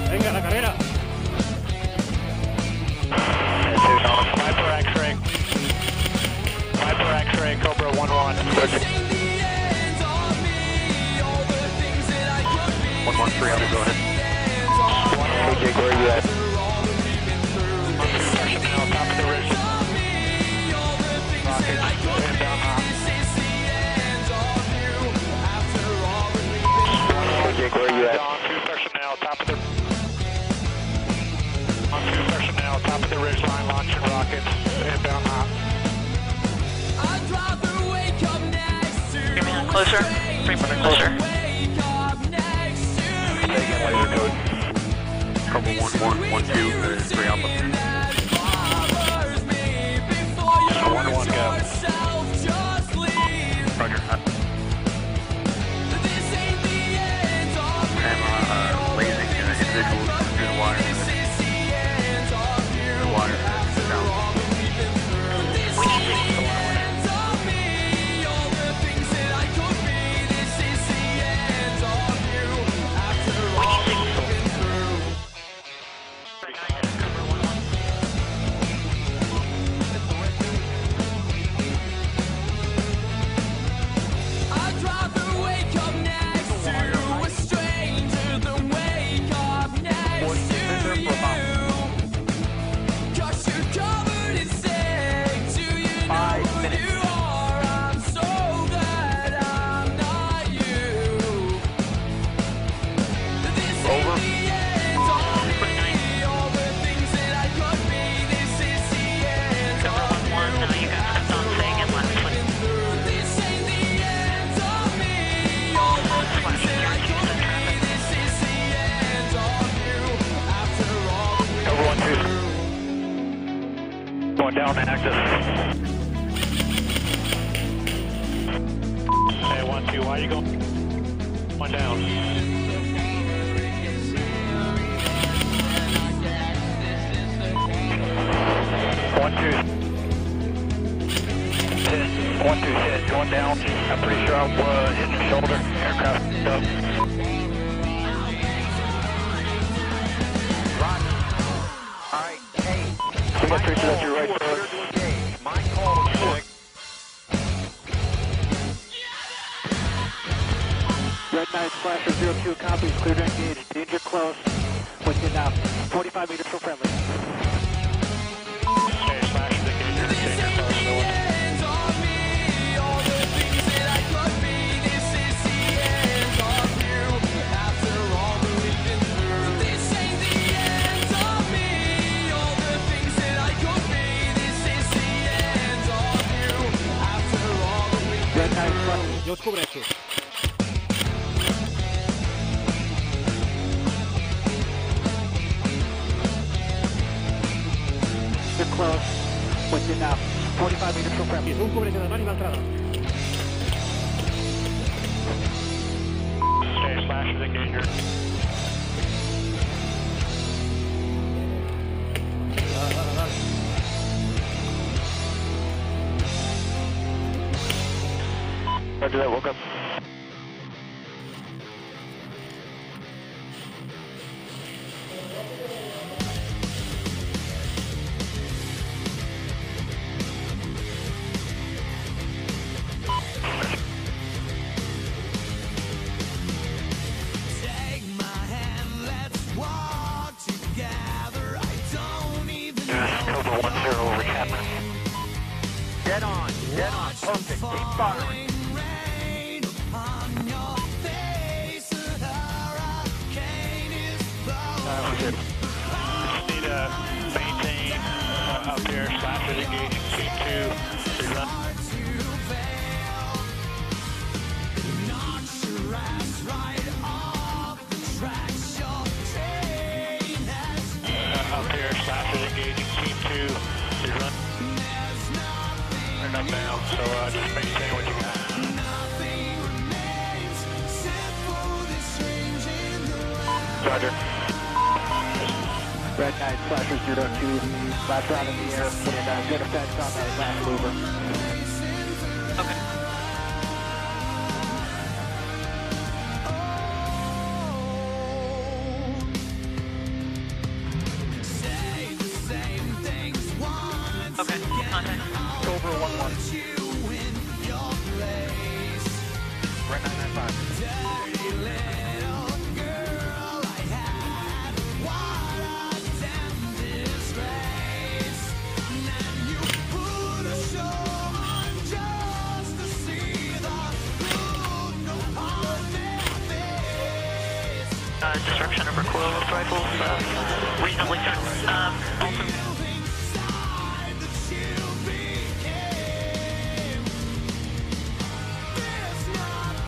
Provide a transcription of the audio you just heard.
Venga, la carrera. Viper X-ray. Viper X-ray, Cobra 1-1. 1-1-3, I'm go ahead. KJ, where are you at? Personnel, top of the ridge. Rocket, inbound hop. KJ, where are you at? On 2 personnel, top of the... On 2 personnel, top of the ridge line, launching rockets, inbound hop. Bring me in closer. Bring me in closer. Taking laser code. Couple 1-1, 1-2, 3 alpha. 1-1 go. Roger. I'm lasing individuals through the wire. The wire down. Going down and active. Hey, 1-2, why are you going? One down. 1-2. 1-2 hit, going down. I'm pretty sure I hit the shoulder. Aircraft up. Alright, hey. We got traces at your right foot. My call, check. Red 9 Flasher 02 copies, clear to engage. Danger close. Within 45 meters from friendly. Okay, Flasher, danger close, no one. Jo us cobreixo. They're close. Within 45 meters from friendly. Un cobreixo de mar i l'entrada. Okay, Flasher, danger. Dale. Roger that, woke up. Take my hand, let's walk together. I don't even know. Cobra 1-0 over Chapman. Dead on, perfect, keep firing. Just need to maintain up here, Slashers engaging team 2, run. Up here, Slashers engaging team 2, run. They're not down, so just maintain what you got. Roger. Red 9, Slasher 02, last round in the air, putting good effects on that last mover. Okay. Okay, contact. Over 1-1. Red 995. Disruption of recoil rifles, reasonably certain. Also